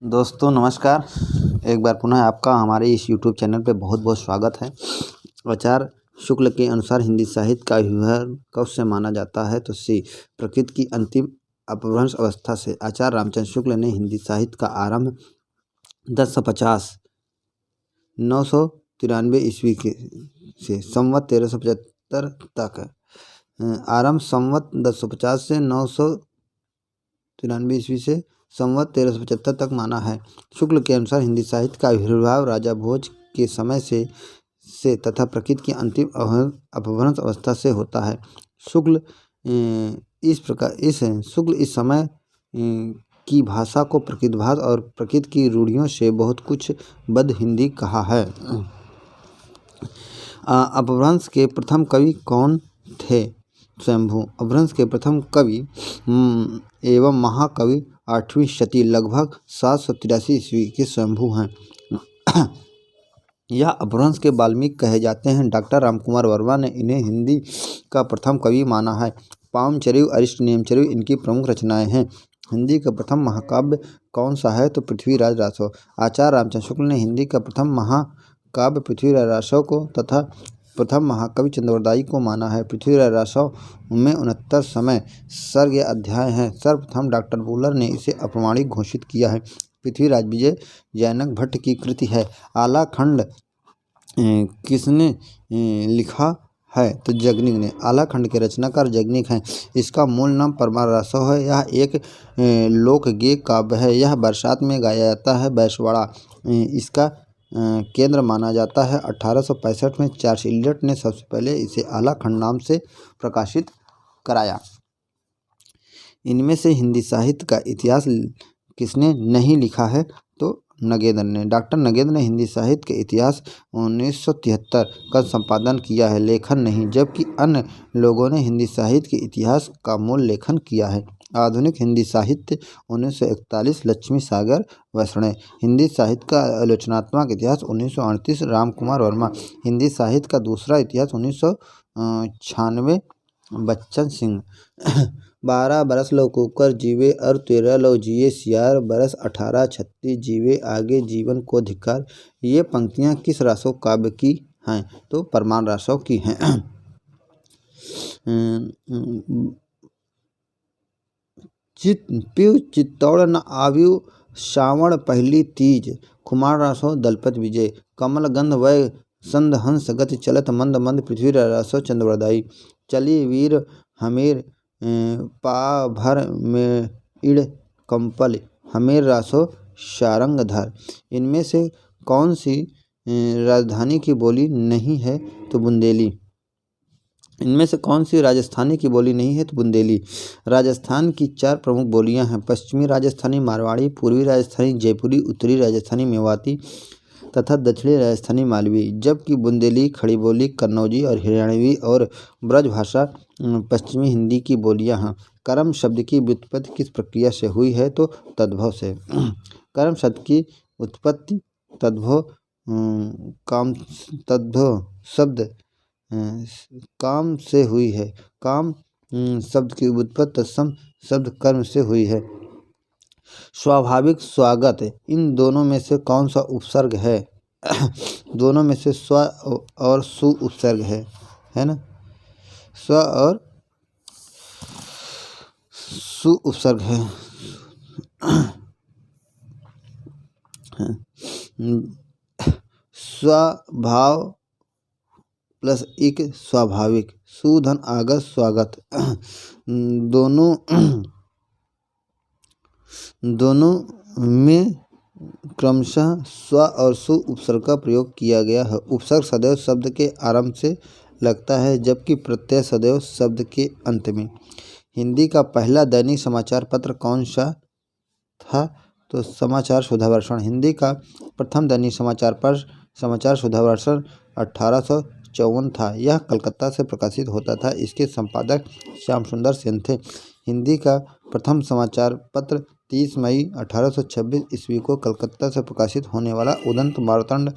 दोस्तों नमस्कार। एक बार पुनः आपका हमारे इस यूट्यूब चैनल पे बहुत बहुत स्वागत है। आचार्य शुक्ल के अनुसार हिंदी साहित्य का विवरण कब से माना जाता है तो सी प्रकृति की अंतिम अपभ्रंश अवस्था से। आचार्य रामचंद्र शुक्ल ने हिंदी साहित्य का आरंभ 1050 993 ईस्वी के से संवत 1375 तक आरंभ संवत 1050 से 993 ईस्वी से संवत 1375 तक माना है। शुक्ल के अनुसार हिंदी साहित्य का आविर्भाव राजा भोज के समय से तथा प्रकृति की अंतिम अपभ्रंश अवस्था से होता है। शुक्ल इस समय की भाषा को प्रकृतिभाषा और प्रकृति की रूढ़ियों से बहुत कुछ बद्ध हिंदी कहा है। अपभ्रंश के प्रथम कवि कौन थे? स्वयंभू। अपभ्रंश के प्रथम कवि एवं महाकवि 8वीं शती लगभग 783 ईस्वी के स्वयंभू हैं। यह अपभ्रंश के वाल्मीकि कहे जाते हैं। डॉक्टर रामकुमार वर्मा ने इन्हें हिंदी का प्रथम कवि माना है। पामचरिव अरिष्ट नेमचरिव इनकी प्रमुख रचनाएं हैं। हिंदी का प्रथम महाकाव्य कौन सा है तो पृथ्वीराज रासो। आचार्य रामचंद्र शुक्ल ने हिंदी का प्रथम महाकाव्य पृथ्वीराज रासो को तथा प्रथम महाकवि चंद्रवरदायी को माना है। पृथ्वीराज रासो में 69 समय सर्ग या अध्याय हैं। सर्वप्रथम डॉक्टर बुलर ने इसे अप्रमाणिक घोषित किया है। पृथ्वीराज विजय जैनक भट्ट की कृति है। आला खंड किसने लिखा है तो जगनिक ने। आला खंड के रचनाकार जगनिक हैं। इसका मूल नाम परमार रासो है। यह एक लोकगेय काव्य है। यह बरसात में गाया जाता है। बैसवाड़ा इसका केंद्र माना जाता है। 1865 में चार्ल्स इलियट ने सबसे पहले इसे आला खंड नाम से प्रकाशित कराया। इनमें से हिंदी साहित्य का इतिहास किसने नहीं लिखा है तो नगेंद्र ने। डॉक्टर नगेंद्र ने हिंदी साहित्य के इतिहास 1973 का संपादन किया है, लेखन नहीं, जबकि अन्य लोगों ने हिंदी साहित्य के इतिहास का मूल लेखन किया है। आधुनिक हिंदी साहित्य 1941 लक्ष्मी सागर वैष्णव। हिंदी साहित्य का आलोचनात्मक इतिहास 1938 रामकुमार वर्मा। हिंदी साहित्य का दूसरा इतिहास 1996 बच्चन सिंह। 12 बरस लो कुकर जीवे और 13 लो जिए सियार, बरस 18 36 जीवे आगे जीवन को धिक्कार। ये पंक्तियाँ किस रासो काव्य की हैं तो परमार रासो की हैं। पिउ चित्तौड़ न आव्यु श्रावण पहली तीज, कुमार रासो दलपत विजय। कमल गंध वय संध हंस गति चलत मंद मंद, पृथ्वीराज रासो चंद्रवरदायी। चली वीर हमीर पा भर में इड़ कंपल, हमीर रासो शारंगधर। इनमें से कौन सी राजधानी की बोली नहीं है तो बुंदेली। इनमें से कौन सी राजस्थानी की बोली नहीं है तो बुंदेली। राजस्थान की 4 प्रमुख बोलियां हैं: पश्चिमी राजस्थानी मारवाड़ी, पूर्वी राजस्थानी जयपुरी, उत्तरी राजस्थानी मेवाती तथा दक्षिणी राजस्थानी मालवी। जबकि बुंदेली, खड़ी बोली, कन्नौजी और हरियाणवी और ब्रज भाषा पश्चिमी हिंदी की बोलियां हैं। कर्म शब्द की व्युत्पत्ति किस प्रक्रिया से हुई है तो तद्भव से। कर्म शब्द की उत्पत्ति तद्भव काम से हुई है। काम शब्द की व्युत्पत्ति तत्सम शब्द कर्म से हुई है। स्वाभाविक, स्वागत, इन दोनों में से कौन सा उपसर्ग है? दोनों में से स्व और सु उपसर्ग है ना। स्व और सु उपसर्ग है। स्वभाव प्लस इक स्वाभाविक, सुधन आगत स्वागत। दोनों में क्रमशः स्व और सु उपसर्ग का प्रयोग किया गया है। उपसर्ग सदैव शब्द के आरंभ से लगता है, जबकि प्रत्यय सदैव शब्द के अंत में। हिंदी का पहला दैनिक समाचार पत्र कौन सा था तो समाचार सुधावर्षण। हिंदी का प्रथम दैनिक समाचार सुधावर्षण 1854 था। यह कलकत्ता से प्रकाशित होता था। इसके संपादक श्याम सुंदर सेन थे। हिंदी का प्रथम समाचार पत्र 30 मई 1826 ईस्वी को कलकत्ता से प्रकाशित होने वाला उदंत मार्तंड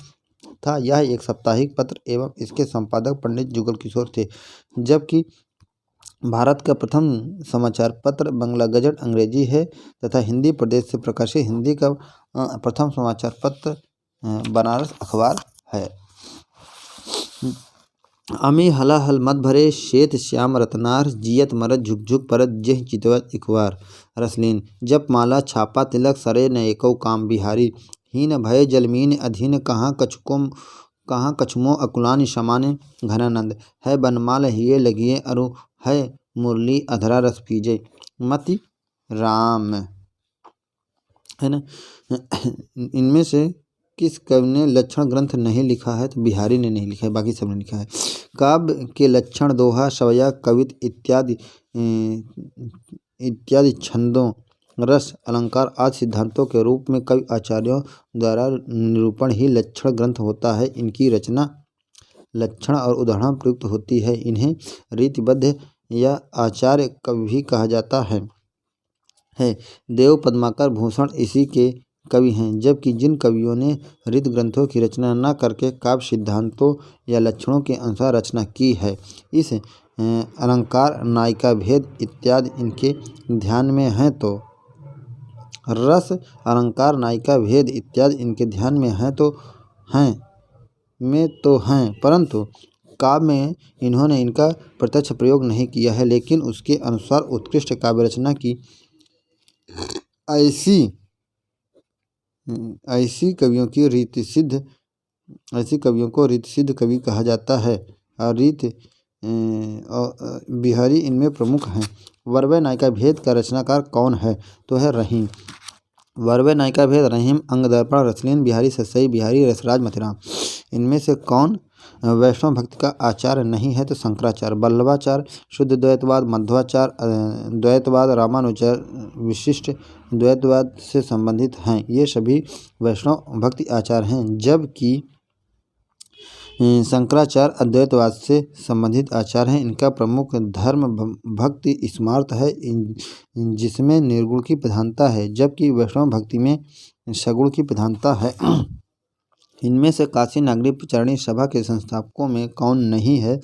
था। यह एक साप्ताहिक पत्र एवं इसके संपादक पंडित जुगल किशोर थे। जबकि भारत का प्रथम समाचार पत्र बंगला गजट अंग्रेजी है तथा हिंदी प्रदेश से प्रकाशित हिंदी का प्रथम समाचार पत्र बनारस अखबार है। अमी हलाहल मत भरे श्वेत श्याम रत्नार जियत मरत झुक परत जेह चितवत इकबार रसलीन जप माला छापा तिलक सरे न एको काम बिहारी हीन भय जलमीन अधीन कहाँ कछुमो अकुलान शमाने घनानंद है बनमाल हिये लगिए अरु है मुरली अधरा रस पीजे मति राम है ना। इनमें से किस कवि ने लक्षण ग्रंथ नहीं लिखा है? तो बिहारी ने नहीं लिखा है, बाकी सबने लिखा है। काव्य के लक्षण दोहा सवया कवित इत्यादि छंदों रस अलंकार आदि सिद्धांतों के रूप में कवि आचार्यों द्वारा निरूपण ही लक्षण ग्रंथ होता है। इनकी रचना लक्षण और उदाहरण प्रयुक्त होती है। इन्हें रीतिबद्ध या आचार्य कवि भी कहा जाता है। देव पद्माकर भूषण इसी के कवि हैं, जबकि जिन कवियों ने रीत ग्रंथों की रचना न करके काव्य सिद्धांतों या लक्षणों के अनुसार रचना की है, इस अलंकार नायिका भेद इत्यादि इनके ध्यान में हैं तो रस अलंकार नायिका भेद इत्यादि इनके ध्यान में हैं परंतु काव्य में इन्होंने इनका प्रत्यक्ष प्रयोग नहीं किया है। लेकिन उसके अनुसार उत्कृष्ट काव्य रचना की ऐसी कवियों को रीतिसिद्ध कवि कहा जाता है और बिहारी इनमें प्रमुख हैं। वर्वय नायिका भेद का रचनाकार कौन है? तो है रहीम। वर्वय नायिका भेद रहीम अंगदर्पण रसलीन बिहारी ससई बिहारी रसराज मथिराम। इनमें से कौन वैष्णव भक्ति का आचार्य नहीं है? तो शंकराचार्य। वल्लभाचार्य शुद्ध द्वैतवाद, मध्वाचार्य द्वैतवाद, रामानुचार्य विशिष्ट द्वैतवाद से संबंधित हैं। ये सभी वैष्णव भक्ति आचार्य हैं, जबकि शंकराचार्य अद्वैतवाद से संबंधित आचार्य हैं। इनका प्रमुख धर्म भक्ति स्मार्त है, जिसमें निर्गुण की प्रधानता है, जबकि वैष्णव भक्ति में सगुण की प्रधानता है। इनमें से काशी नागरी प्रचारणी सभा के संस्थापकों में कौन नहीं है?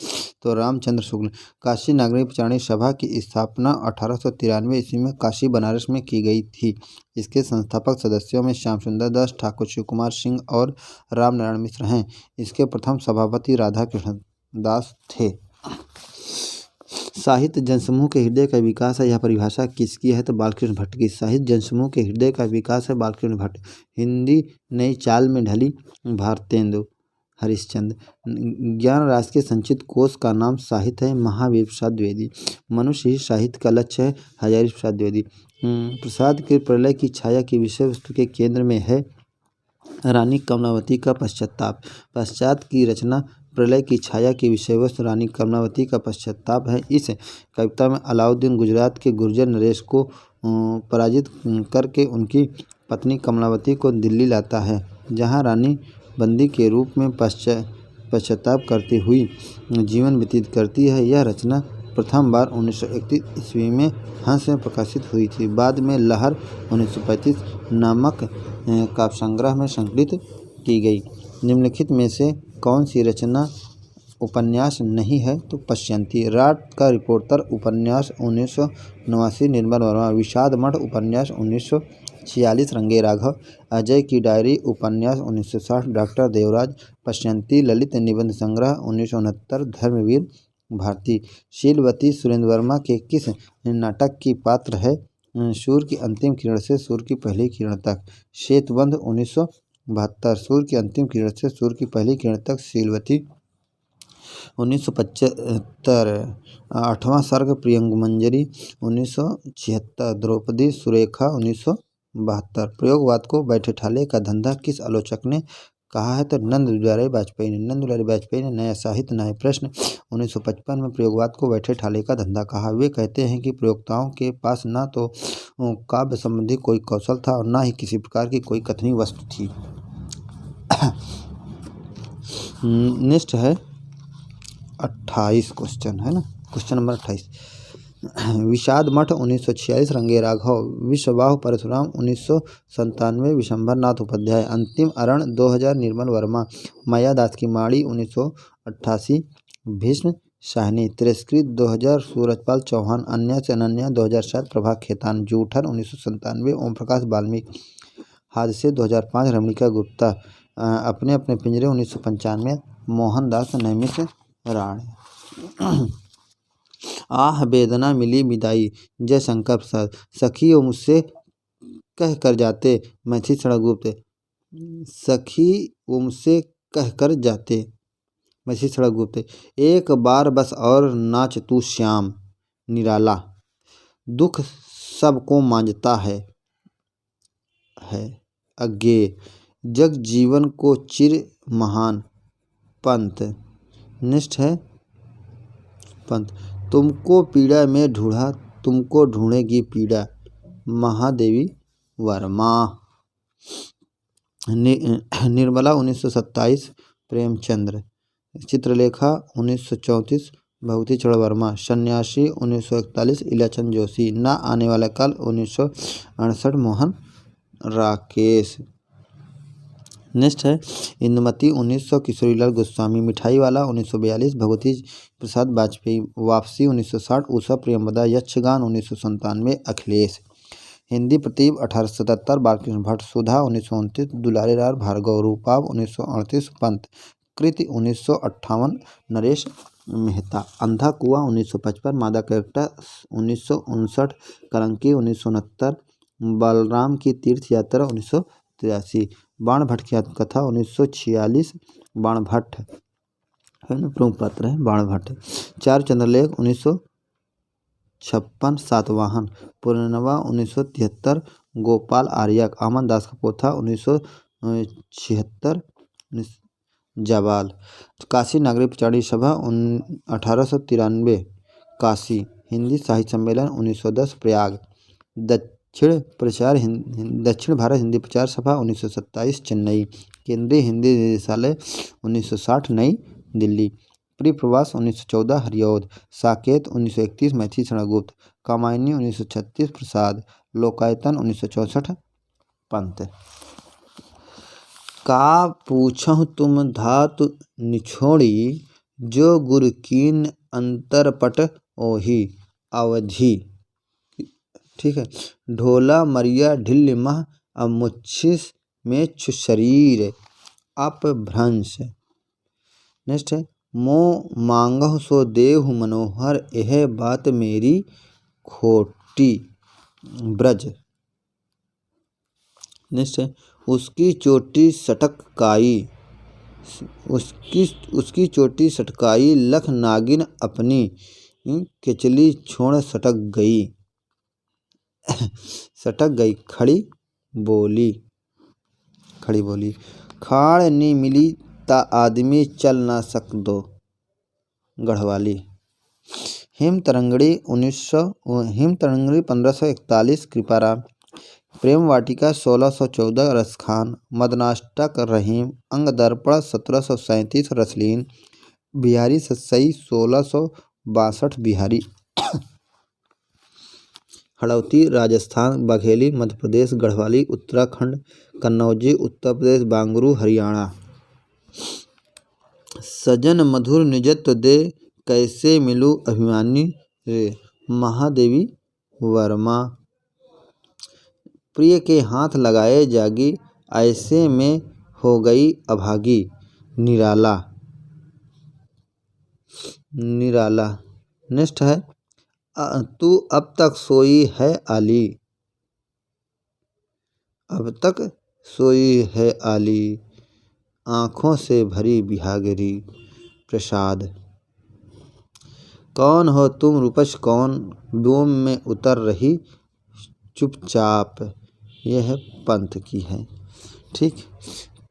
तो रामचंद्र शुक्ल। काशी नागरी प्रचारणी सभा की स्थापना 1893 ईस्वी में काशी बनारस में की गई थी। इसके संस्थापक सदस्यों में श्याम सुंदर दास, ठाकुर शिव कुमार सिंह और राम नारायण मिश्र हैं। इसके प्रथम सभापति राधा कृष्ण दास थे। साहित्य जनसमूह के हृदय का विकास है, यह परिभाषा किसकी है? तो बालकृष्ण भट्ट की। साहित्य जनसमूह के हृदय का विकास है बालकृष्ण भट्ट। हिंदी नई चाल में ढली भारतेंदु हरिश्चंद्र। ज्ञान राशि के संचित कोष का नाम साहित्य है महावीर प्रसाद द्विवेदी। मनुष्य ही साहित्य का लक्ष्य है हजारी प्रसाद द्विवेदी। प्रसाद के प्रलय की छाया की विषय वस्तु के केंद्र में है रानी कमलावती का पश्चाताप। पश्चात की रचना प्रलय की छाया की विषय वस्तु रानी कमलावती का पश्चाताप है। इस कविता में अलाउद्दीन गुजरात के गुर्जर नरेश को पराजित करके उनकी पत्नी कमलावती को दिल्ली लाता है, जहां रानी बंदी के रूप में पश्चाताप करती हुई जीवन व्यतीत करती है। यह रचना प्रथम बार 1931 ईस्वी में हंस में प्रकाशित हुई थी। बाद में लहर 1935 नामक काव्य संग्रह में संकलित की गई। निम्नलिखित में से कौन सी रचना उपन्यास नहीं है? तो पश्यंती। रात का रिपोर्टर उपन्यास 1989 निर्मल वर्मा। विषाद मठ उपन्यास 1946 रंगे राघव। अजय की डायरी उपन्यास 1960 डॉक्टर देवराज। पश्यंती ललित निबंध संग्रह 1969 धर्मवीर भारती। शीलवती सुरेंद्र वर्मा के किस नाटक की पात्र है? सूर्य की अंतिम किरण से सूर्य की पहली किरण तक। सेतुबंध 1972। सूर्य की अंतिम किरण से सूर्य की पहली किरण तक शीलवती 1975। आठवां सर्ग प्रियंगमंजरी 1976। द्रौपदी सुरेखा 1972। प्रयोगवाद को बैठे ठाले का धंधा किस आलोचक ने कहा है? तो नंद दुलारी वाजपेयी ने। नंद दुलारी वाजपेयी ने नया साहित्य नए प्रश्न 1955 में प्रयोगवाद को बैठे ठाले का धंधा कहा। वे कहते हैं कि प्रयोक्ताओं के पास न तो काव्य संबंधी कोई कौशल था और न ही किसी प्रकार की कोई कथनीय वस्तु थी। नेक्स्ट है 28 क्वेश्चन है ना, क्वेश्चन नंबर 28। विषाद मठ 1946 रंगे राघव। विश्वबाहु परशुराम 1997 विशंभर नाथ उपाध्याय। अंतिम अरण 2000 निर्मल वर्मा। मायादास की माड़ी 1988। भीष्म शाहनी। तिरस्कृत 2000 सूरजपाल चौहान। अन्य से अनन्या 2007 प्रभा खेतान। जूठन 1997 ओम प्रकाश वाल्मीकि। हादसे 2005 रमणिका गुप्ता। अपने अपने पिंजरे 1995 मोहनदास नैमिष राणे। आह वेदना मिली विदाई जयशंकर प्रसाद। सखी वो मुझसे कह कर जाते मैथिली क्षण गुप्त। सखी वो मुझसे कह कर जाते मैथिली क्षण गुप्त। एक बार बस और नाच तू श्याम निराला। दुख सबको मांझता है अज्ञेय जग जीवन को चिर महान पंथ निष्ठ है पंथ। तुमको पीड़ा में ढूंढा तुमको ढूंढेगी पीड़ा महादेवी वर्मा। निर्मला 1927 प्रेमचंद्र। चित्रलेखा 1934 भगवती चरण वर्मा। सन्यासी 1941 इलाचंद जोशी। ना आने वाला कल 1968 मोहन राकेश। नेक्स्ट है इंदुमती 1900 किशोरीलाल गोस्वामी। मिठाई वाला 1942 भगवती प्रसाद वाजपेयी। वापसी 1960 उषा प्रियंवदा। यक्षगान 1997 अखिलेश। हिंदी प्रतीब 1877 बालकृष्ण भट्ट। सुधा 1929 दुलारे लाल भार्गव। रूपाब 1938 पंत। कृति 1958 नरेश मेहता। अंधा कुआं 1955 मादा कैरेक्टर 1959 कलंकी 1969 बलराम की तीर्थ यात्रा 1983 बाण भट्ट की आत्मकथा 1946 बाण भट्ट है ना प्रमुख पात्र है बाण भट्ट। चार चंद्रलेख 1956 सातवाहन। पूर्णिमा 1973 गोपाल आर्यक। अमन दास का पोथा 1976 जाबाल। काशी नागरिक प्रचारणी सभा 1893 काशी। हिंदी साहित्य सम्मेलन 1910 प्रयाग। दक्षिण भारत हिंदी प्रचार सभा 1927 चेन्नई। केंद्रीय हिंदी निदेशालय 1960 नई दिल्ली। परिप्रवास 1914 हरिऔध। साकेत 1931 मैथिली क्षण गुप्त। कामायनी 1936 प्रसाद। लोकायतन 1964 पंत। का पूछहु तुम धातु निछोड़ी जो गुरु कीन अंतरपट ओही अवधि। ठीक है। ढोला मरिया ढिल्ल मह अब मुच्छिस में छु शरीर अपभ्रंश। नेक्स्ट है मोह मांगहु सो देहु मनोहर यह बात मेरी खोटी ब्रज। नेक्स्ट है उसकी चोटी सटकाई उसकी चोटी सटकाई लख नागिन अपनी केचली छोड़ सटक गई खड़ी बोली खाड़ नी मिली ता आदमी चल ना सक दो गढ़वाली। हिम तरंगड़ी 1541 कृपाराम। प्रेम वाटिका 1614 रसखान। मदनाष्टक रहीम। अंग दर्पण 1737 रसलीन। बिहारी सत्सई 1662 बिहारी। हड़ौती राजस्थान। बघेली मध्य प्रदेश। गढ़वाली उत्तराखंड। कन्नौजी उत्तर प्रदेश। बांगरू हरियाणा। सजन मधुर निजत्व दे कैसे मिलूं अभिमानी रे महादेवी वर्मा। प्रिय के हाथ लगाए जागी ऐसे में हो गई अभागी निराला। नेक्स्ट है तू अब तक सोई है आली। अब तक सोई है आली आँखों से भरी बिहागरी प्रसाद। कौन हो तुम रूपश कौन डोम में उतर रही चुपचाप। यह पंथ की है। ठीक।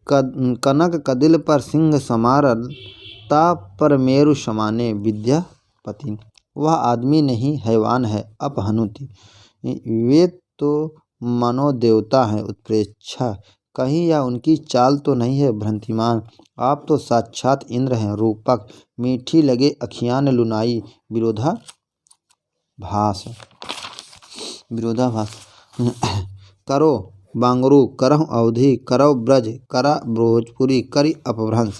कनक कदिल पर सिंह समारल ता पर मेरु समाने विद्यापति। वह आदमी नहीं हैवान है अपहनुति। वे तो मनोदेवता हैं उत्प्रेक्षा कहीं या उनकी चाल तो नहीं है भ्रांतिमान। आप तो साक्षात इंद्र हैं रूपक मीठी लगे अखियाँ लुनाई विरोधाभास। करो बांगरू करहु अवधि करौ ब्रज करा भोजपुरी करी अपभ्रंश।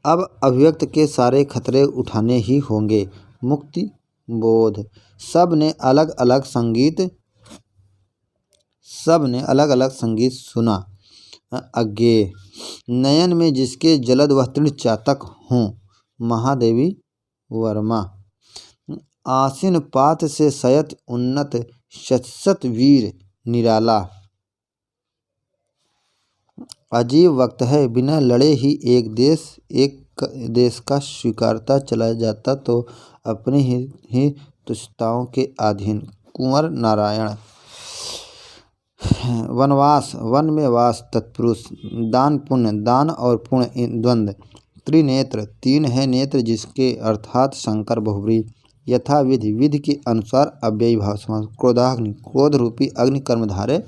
अब अभिव्यक्त के सारे खतरे उठाने ही होंगे। मुक्ति बोध। सब ने अलग अलग संगीत सुना। अज्ञेय। नयन में जिसके जलद वह तृण चातक हों। महादेवी वर्मा। आसीन पात से सयत उन्नत शतशत वीर निराला। अजीब वक्त है, बिना लड़े ही एक देश का स्वीकारता चला जाता तो अपनी ही तुच्छताओं के अधीन। कुंवर नारायण। वनवास। वन में वास तत्पुरुष। दान पुण्य। दान और पुण्य द्वंद्व। त्रिनेत्र। तीन है नेत्र जिसके अर्थात शंकर बहुब्री। यथा विधि। विधि के अनुसार अव्ययी भाव समास। क्रोधाग्नि। क्रोध रूपी अग्नि कर्मधारय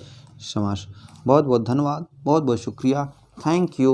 समास। बहुत बहुत धन्यवाद, बहुत बहुत शुक्रिया। Thank you.